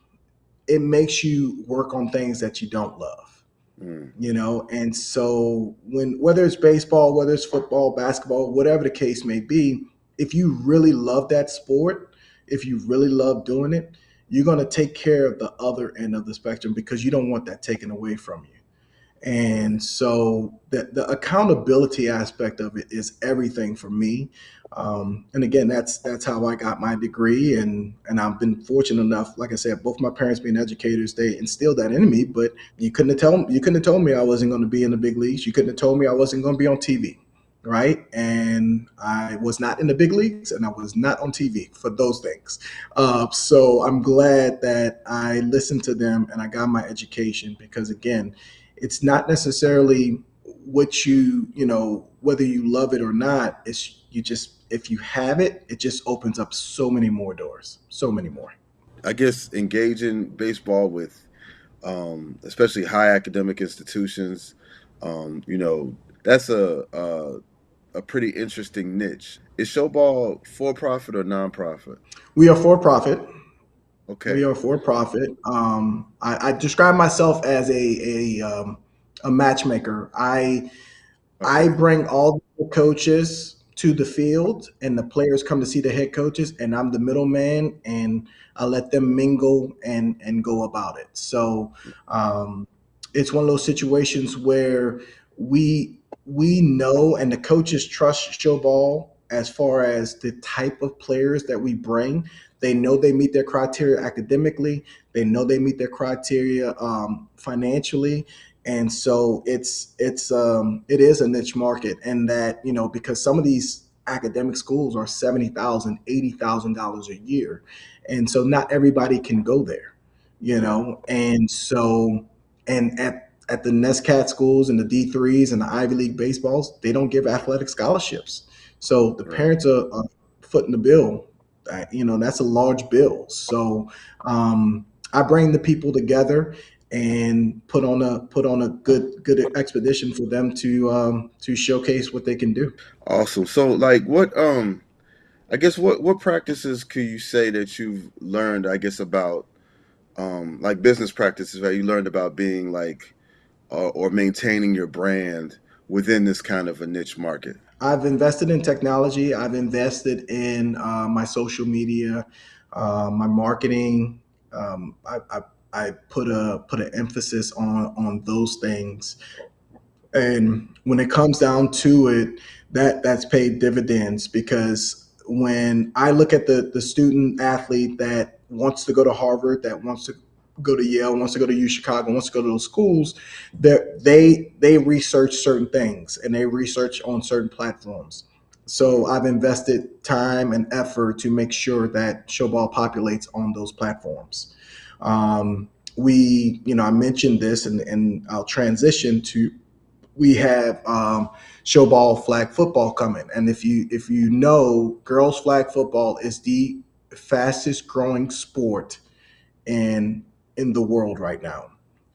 it makes you work on things that you don't love. Mm. And so whether it's baseball, whether it's football, basketball, whatever the case may be, if you really love that sport, if you really love doing it, you're going to take care of the other end of the spectrum because you don't want that taken away from you. Right. And so the accountability aspect of it is everything for me. And again, that's how I got my degree, and I've been fortunate enough. Like I said, both my parents being educators, they instilled that in me. But you couldn't have told me I wasn't going to be in the big leagues. You couldn't have told me I wasn't going to be on TV, right? And I was not in the big leagues, and I was not on TV for those things. So I'm glad that I listened to them and I got my education because again, it's not necessarily what whether you love it or not. It's you just if you have it, it just opens up so many more doors, so many more. I guess engaging baseball with, especially high academic institutions, you know, that's a pretty interesting niche. Is Showball for profit or nonprofit? We are for profit. We Okay. are for profit. I describe myself as a matchmaker. I Okay. bring all the coaches to the field, and the players come to see the head coaches, and I'm the middleman, and I let them mingle and go about it. So um, it's one of those situations where we we know, and the coaches trust Showball as far as the type of players that we bring. They know they meet their criteria academically. They know they meet their criteria financially, and so it is a niche market, and that because some of these academic schools are $70,000, $80,000 a year, and so not everybody can go there, Yeah. and so and at the NESCAT schools and the D3s and the Ivy League baseballs, they don't give athletic scholarships, so the Right. parents are footing the bill. That's a large bill, so I bring the people together and put on a good expedition for them to showcase what they can do. Awesome. So, like, what I guess what practices could you say that you've learned? I guess about like business practices, right? You learned about being like or maintaining your brand within this kind of a niche market. I've invested in technology. I've invested in my social media, my marketing. I put an emphasis on those things, and when it comes down to it, that's paid dividends because when I look at the student athlete that wants to go to Harvard, that wants to go to Yale, wants to go to U Chicago, wants to go to those schools, that they research certain things and they research on certain platforms. So Mm. I've invested time and effort to make sure that Showball populates on those platforms. I mentioned this, and I'll transition to we have Showball flag football coming, and if you know, girls flag football is the fastest growing sport in the world right now.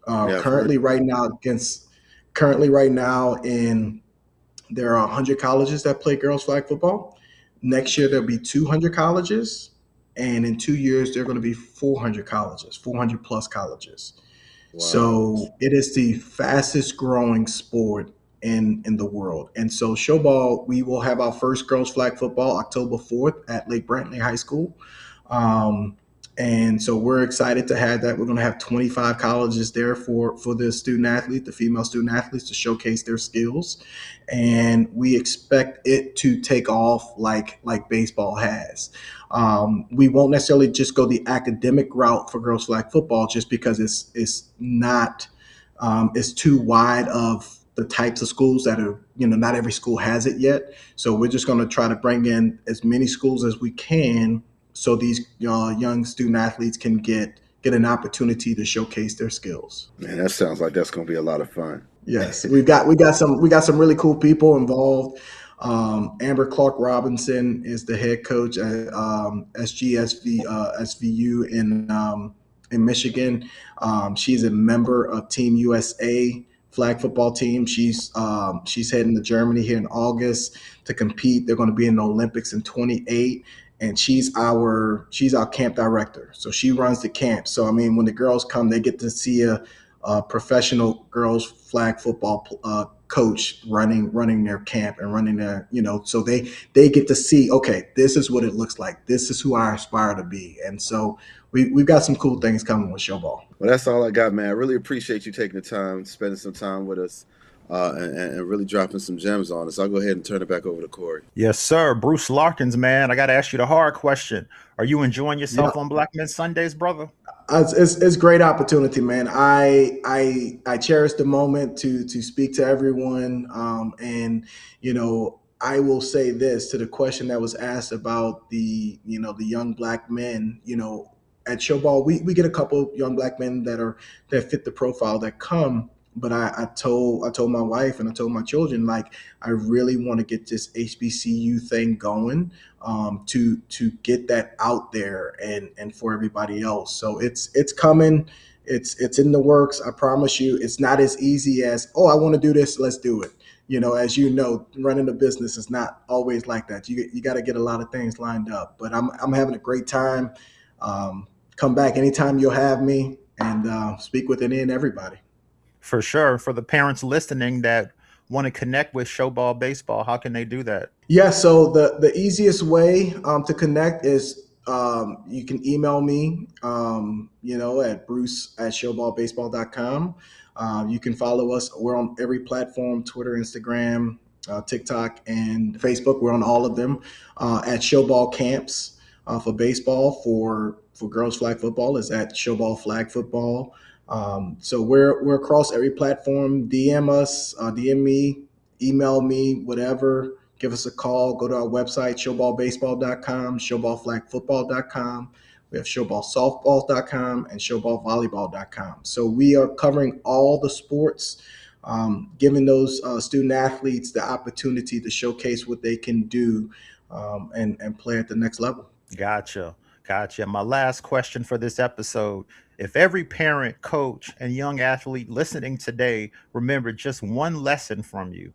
Uh, Yeah, I've heard. currently, right now, against currently right now in there are 100 colleges that play girls flag football. Next year there'll be 200 colleges, and in 2 years there are going to be 400 colleges, 400 plus colleges. Wow. So it is the fastest growing sport in the world. And so Showball, we will have our first girls flag football October 4th at Lake Brantley High School. Um, and so we're excited to have that. We're going to have 25 colleges there for the student athlete, the female student athletes, to showcase their skills. And we expect it to take off like baseball has. We won't necessarily just go the academic route for girls flag football, just because it's not it's too wide of the types of schools that are, not every school has it yet. So we're just going to try to bring in as many schools as we can, so these young student athletes can get an opportunity to showcase their skills. Man, that sounds like that's going to be a lot of fun. Yes, we got some really cool people involved. Amber Clark Robinson is the head coach at SVU in Michigan. She's a member of Team USA flag football team. She's heading to Germany here in August to compete. They're going to be in the Olympics in 28. And she's our camp director. So she runs the camp. So I mean, when the girls come, they get to see a professional girls flag football coach running their camp and running their, so they get to see, okay, this is what it looks like. This is who I aspire to be. And so we've got some cool things coming with Showball. Well, that's all I got, man. I really appreciate you taking the time, spending some time with us, and really dropping some gems on us. I'll go ahead and turn it back over to Corey. Yes, sir. Bruce Larkins, man. I got to ask you the hard question. Are you enjoying yourself Yeah. on Black Men Sundays, brother? It's great opportunity, man. I cherish the moment to speak to everyone, and I will say this to the question that was asked about the young Black men. At Showball, we get a couple young Black men that fit the profile that come. But I told my wife and I told my children, like, I really want to get this HBCU thing going, to get that out there and for everybody else. So it's coming. It's in the works. I promise you, it's not as easy as, oh, I want to do this, let's do it. As running a business is not always like that. You got to get a lot of things lined up. But I'm having a great time. Come back anytime you'll have me, and speak with any and everybody. For sure. For the parents listening that want to connect with Showball Baseball, how can they do that? Yeah, so the easiest way to connect is, you can email me, at bruce@showballbaseball.com. You can follow us. We're on every platform: Twitter, Instagram, TikTok, and Facebook. We're on all of them, at Showball Camps for baseball. For girls flag football is at Showball Flag Football. So we're across every platform. DM us, DM me, email me, whatever. Give us a call. Go to our website, showballbaseball.com, showballflagfootball.com. We have showballsoftball.com and showballvolleyball.com. So we are covering all the sports, giving those student athletes the opportunity to showcase what they can do, and play at the next level. Gotcha. My last question for this episode. If every parent, coach, and young athlete listening today remembered just one lesson from you,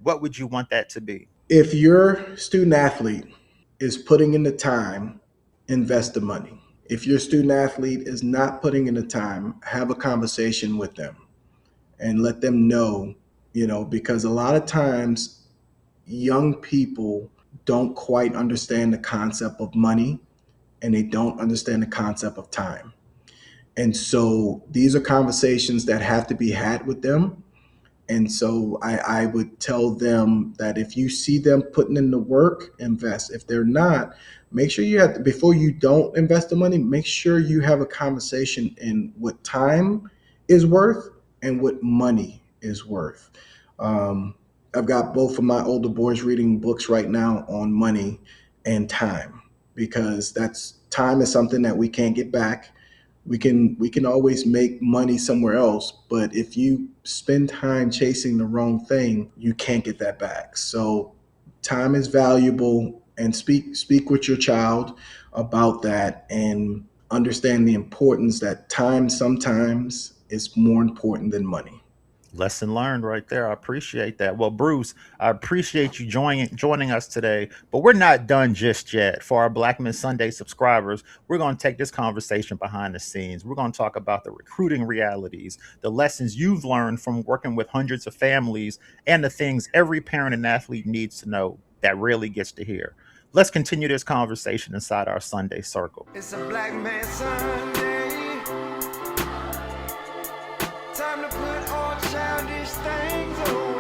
what would you want that to be? If your student athlete is putting in the time, invest the money. If your student athlete is not putting in the time, have a conversation with them and let them know, because a lot of times young people don't quite understand the concept of money, and they don't understand the concept of time. And so these are conversations that have to be had with them. And so I would tell them that if you see them putting in the work, invest. If they're not, make sure before you don't invest the money, make sure you have a conversation in what time is worth and what money is worth. I've got both of my older boys reading books right now on money and time, because time is something that we can't get back. We can always make money somewhere else, but if you spend time chasing the wrong thing, you can't get that back. So time is valuable, and speak with your child about that, and understand the importance that time sometimes is more important than money. Lesson learned right there. I appreciate that. Well, Bruce, I appreciate you joining us today, but we're not done just yet. For our Black Men Sunday subscribers, we're going to take this conversation behind the scenes. We're going to talk about the recruiting realities, the lessons you've learned from working with hundreds of families, and the things every parent and athlete needs to know that rarely gets to hear. Let's continue this conversation inside our Sunday circle. It's a Black Man Sunday. Time to put all childish things away.